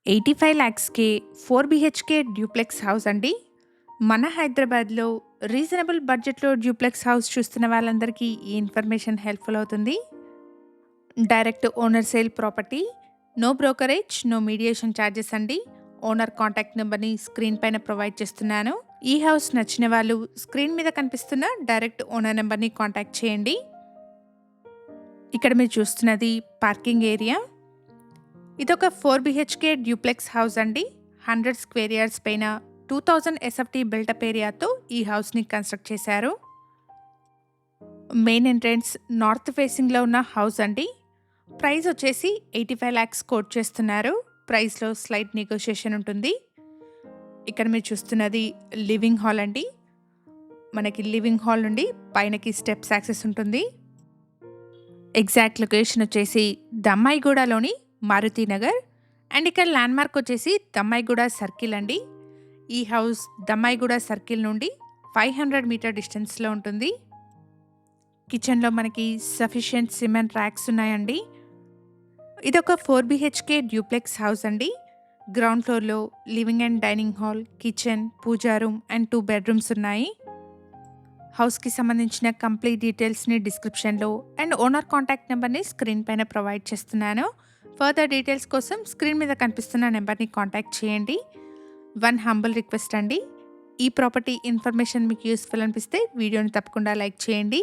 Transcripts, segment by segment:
85 లాక్స్‌కే 4 BHK duplex house అండి. మన హైదరాబాద్‌లో రీజనబుల్ బడ్జెట్‌లో డ్యూప్లెక్స్ హౌస్ చూస్తున్న వాళ్ళందరికీ ఈ ఇన్ఫర్మేషన్ హెల్ప్‌ఫుల్ అవుతుంది. Direct owner sale property. No brokerage, no mediation charges అండి. ఓనర్ కాంటాక్ట్ నెంబర్‌ని స్క్రీన్ పైన ప్రొవైడ్ చేస్తున్నాను. ఈ హౌస్ నచ్చిన వాళ్ళు స్క్రీన్ మీద కనిపిస్తున్న డైరెక్ట్ ఓనర్ నెంబర్‌ని కాంటాక్ట్ చేయండి. ఇక్కడ మీరు చూస్తున్నది పార్కింగ్ ఏరియా. ఇదొక 4 బీహెచ్‌కే డ్యూప్లెక్స్ హౌస్ అండి. 100 స్క్వేర్ యార్డ్స్ పైన 2000 ఎస్ఎఫ్టీ బిల్టప్ ఏరియాతో ఈ హౌస్‌ని కన్స్ట్రక్ట్ చేశారు. మెయిన్ ఎంట్రన్స్ నార్త్ ఫేసింగ్‌లో ఉన్న హౌస్ అండి. ప్రైస్ వచ్చేసి 85 లాక్స్ కోట్ చేస్తున్నారు. ప్రైస్‌లో స్లైట్ నెగోషియేషన్ ఉంటుంది. ఇక్కడ మీరు చూస్తున్నది లివింగ్ హాల్ అండి. మనకి లివింగ్ హాల్ నుండి పైనకి స్టెప్స్ యాక్సెస్ ఉంటుంది. ఎగ్జాక్ట్ లొకేషన్ వచ్చేసి దమ్మాయిగూడలోని మారుతి నగర్ అండ్ ఇక్కడ ల్యాండ్మార్క్ వచ్చేసి దమ్మాయిగూడ సర్కిల్ అండి. ఈ హౌస్ దమ్మాయిగూడ సర్కిల్ నుండి 500 మీటర్ డిస్టెన్స్లో ఉంటుంది. కిచెన్లో మనకి సఫిషియెంట్ సిమెంట్ ర్యాక్స్ ఉన్నాయండి. ఇదొక 4 బీహెచ్కే డ్యూప్లెక్స్ హౌస్ అండి. గ్రౌండ్ ఫ్లోర్లో living and dining hall, kitchen, puja room and 2 bedrooms ఉన్నాయి. హౌస్కి సంబంధించిన కంప్లీట్ డీటెయిల్స్ని డిస్క్రిప్షన్లో అండ్ ఓనర్ కాంటాక్ట్ నెంబర్ని స్క్రీన్ పైన ప్రొవైడ్ చేస్తున్నాను. ఫర్దర్ డీటెయిల్స్ కోసం స్క్రీన్ మీద కనిపిస్తున్న నెంబర్ని కాంటాక్ట్ చేయండి. వన్ హంబుల్ రిక్వెస్ట్ అండి, ఈ ప్రాపర్టీ ఇన్ఫర్మేషన్ మీకు యూస్ఫుల్ అనిపిస్తే వీడియోని తప్పకుండా లైక్ చేయండి.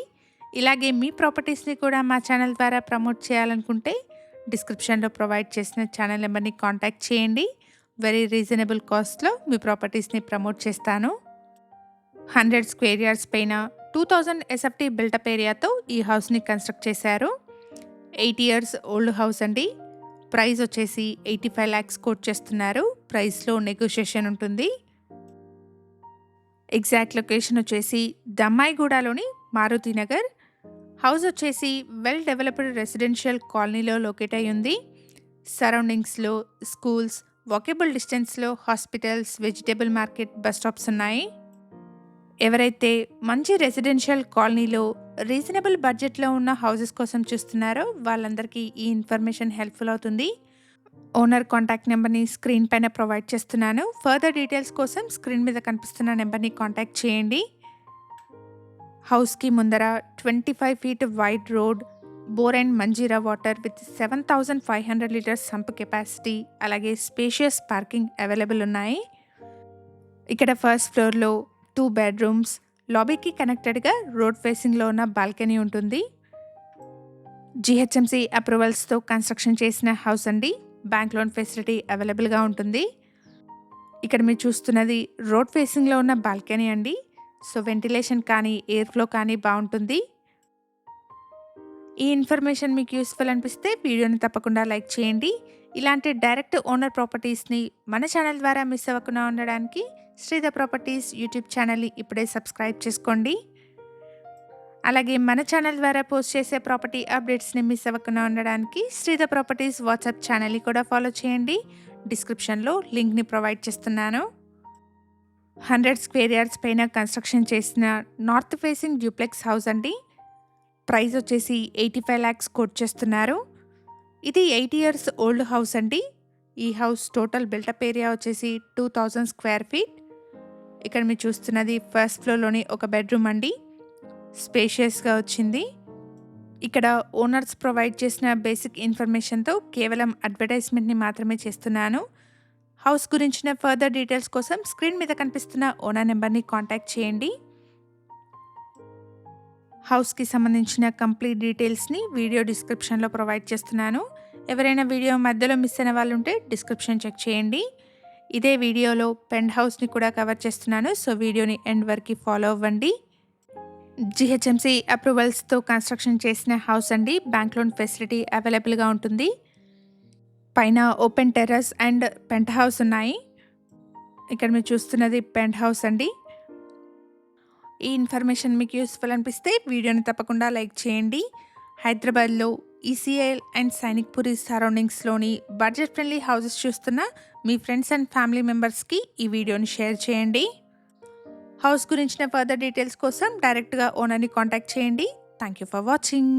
ఇలాగే మీ ప్రాపర్టీస్ని కూడా మా ఛానల్ ద్వారా ప్రమోట్ చేయాలనుకుంటే డిస్క్రిప్షన్లో ప్రొవైడ్ చేసిన ఛానల్ నెంబర్ని కాంటాక్ట్ చేయండి. వెరీ రీజనబుల్ కాస్ట్లో మీ ప్రాపర్టీస్ని ప్రమోట్ చేస్తాను. 100 స్క్వేర్ యార్డ్స్ పైన 2000 ఎస్ఎఫ్టీ బిల్టప్ ఏరియాతో ఈ హౌస్ని కన్స్ట్రక్ట్ చేశారు. 8 ఇయర్స్ ఓల్డ్ హౌస్ అండి. ప్రైస్ వచ్చేసి 85 లాక్స్ కోట్ చేస్తున్నారు. ప్రైస్లో నెగోషియేషన్ ఉంటుంది. ఎగ్జాక్ట్ లొకేషన్ వచ్చేసి దమ్మాయిగూడలోని మారుతి నగర్. హౌస్ వచ్చేసి వెల్ డెవలప్డ్ రెసిడెన్షియల్ కాలనీలో లొకేట్ అయి ఉంది. సరౌండింగ్స్లో స్కూల్స్, వాకబుల్ డిస్టెన్స్లో hospitals, vegetable market, bus stops ఉన్నాయి. ఎవరైతే మంచి రెసిడెన్షియల్ కాలనీలో రీజనబుల్ బడ్జెట్లో ఉన్న హౌసెస్ కోసం చూస్తున్నారో వాళ్ళందరికీ ఈ ఇన్ఫర్మేషన్ హెల్ప్ఫుల్ అవుతుంది. ఓనర్ కాంటాక్ట్ నెంబర్ని స్క్రీన్ పైన ప్రొవైడ్ చేస్తున్నాను. ఫర్దర్ డీటెయిల్స్ కోసం స్క్రీన్ మీద కనిపిస్తున్న నెంబర్ని కాంటాక్ట్ చేయండి. హౌస్కి ముందర 25 feet wide road, bore and Manjira water with 7500 litres sump capacity, అలాగే స్పేషియస్ పార్కింగ్ అవైలబుల్ ఉన్నాయి. ఇక్కడ ఫస్ట్ ఫ్లోర్లో 2 బెడ్రూమ్స్, లాబీకి కనెక్టెడ్గా రోడ్ ఫేసింగ్లో ఉన్న బాల్కనీ ఉంటుంది. జిహెచ్ఎంసి అప్రూవల్స్తో కన్స్ట్రక్షన్ చేసిన హౌస్ అండి. బ్యాంక్ లోన్ ఫెసిలిటీ అవైలబుల్గా ఉంటుంది. ఇక్కడ మీరు చూస్తున్నది రోడ్ ఫేసింగ్లో ఉన్న బాల్కనీ అండి. సో వెంటిలేషన్ కానీ ఎయిర్ ఫ్లో కానీ బాగుంటుంది. ఈ ఇన్ఫర్మేషన్ మీకు యూస్ఫుల్ అనిపిస్తే వీడియోని తప్పకుండా లైక్ చేయండి. ఇలాంటి డైరెక్ట్ ఓనర్ ప్రాపర్టీస్ని మన ఛానల్ ద్వారా మిస్ అవ్వకుండా ఉండడానికి శ్రీధర్ ప్రాపర్టీస్ యూట్యూబ్ ఛానల్ని ఇప్పుడే సబ్స్క్రైబ్ చేసుకోండి. అలాగే మన ఛానల్ ద్వారా పోస్ట్ చేసే ప్రాపర్టీ అప్డేట్స్ని మిస్ అవ్వకుండా ఉండడానికి శ్రీధర్ ప్రాపర్టీస్ వాట్సాప్ ఛానల్ని కూడా ఫాలో చేయండి. డిస్క్రిప్షన్లో లింక్ని ప్రొవైడ్ చేస్తున్నాను. 100 స్క్వేర్ యార్డ్స్ పైన కన్స్ట్రక్షన్ చేసిన నార్త్ ఫేసింగ్ డ్యూప్లెక్స్ హౌస్ అండి. ప్రైస్ వచ్చేసి 85 లాక్స్ కోట్ చేస్తున్నారు. ఇది 8 ఇయర్స్ ఓల్డ్ హౌస్ అండి. ఈ హౌస్ టోటల్ బిల్టప్ ఏరియా వచ్చేసి 2000 స్క్వేర్ ఫీట్. ఇక్కడ మీరు చూస్తున్నది ఫస్ట్ ఫ్లోర్లోని ఒక బెడ్రూమ్ అండి. స్పేషియస్గా వచ్చింది. ఇక్కడ ఓనర్స్ ప్రొవైడ్ చేసిన బేసిక్ ఇన్ఫర్మేషన్తో కేవలం అడ్వర్టైజ్మెంట్ని మాత్రమే చేస్తున్నాను. హౌస్ గురించిన ఫర్దర్ డీటెయిల్స్ కోసం స్క్రీన్ మీద కనిపిస్తున్న ఓనర్ నెంబర్ని కాంటాక్ట్ చేయండి. హౌస్కి సంబంధించిన కంప్లీట్ డీటెయిల్స్ని వీడియో డిస్క్రిప్షన్లో ప్రొవైడ్ చేస్తున్నాను. ఎవరైనా వీడియో మధ్యలో మిస్ అయిన వాళ్ళు ఉంటే డిస్క్రిప్షన్ చెక్ చేయండి. ఇదే వీడియోలో పెంట్ హౌస్ని కూడా కవర్ చేస్తున్నాను. సో వీడియోని ఎండ్ వరకు ఫాలో అవ్వండి. జిహెచ్ఎంసి అప్రూవల్స్తో కన్స్ట్రక్షన్ చేసిన హౌస్ అండి. బ్యాంక్ లోన్ ఫెసిలిటీ అవైలబుల్గా ఉంటుంది. పైన open terrace and penthouse ఉన్నాయి. ఇక్కడ మీరు చూస్తున్నది పెంట్ హౌస్ అండి. ఈ ఇన్ఫర్మేషన్ మీకు యూస్ఫుల్ అనిపిస్తే వీడియోని తప్పకుండా లైక్ చేయండి. హైదరాబాద్లో ఈసీఐఎల్ అండ్ సైనిక్పురి సరౌండింగ్స్లోని బడ్జెట్ ఫ్రెండ్లీ హౌసెస్ చూస్తున్న మీ ఫ్రెండ్స్ అండ్ ఫ్యామిలీ మెంబర్స్కి ఈ వీడియోని షేర్ చేయండి. హౌస్ గురించిన ఫర్దర్ డీటెయిల్స్ కోసం డైరెక్ట్గా ఓనర్ని కాంటాక్ట్ చేయండి. Thank you for watching.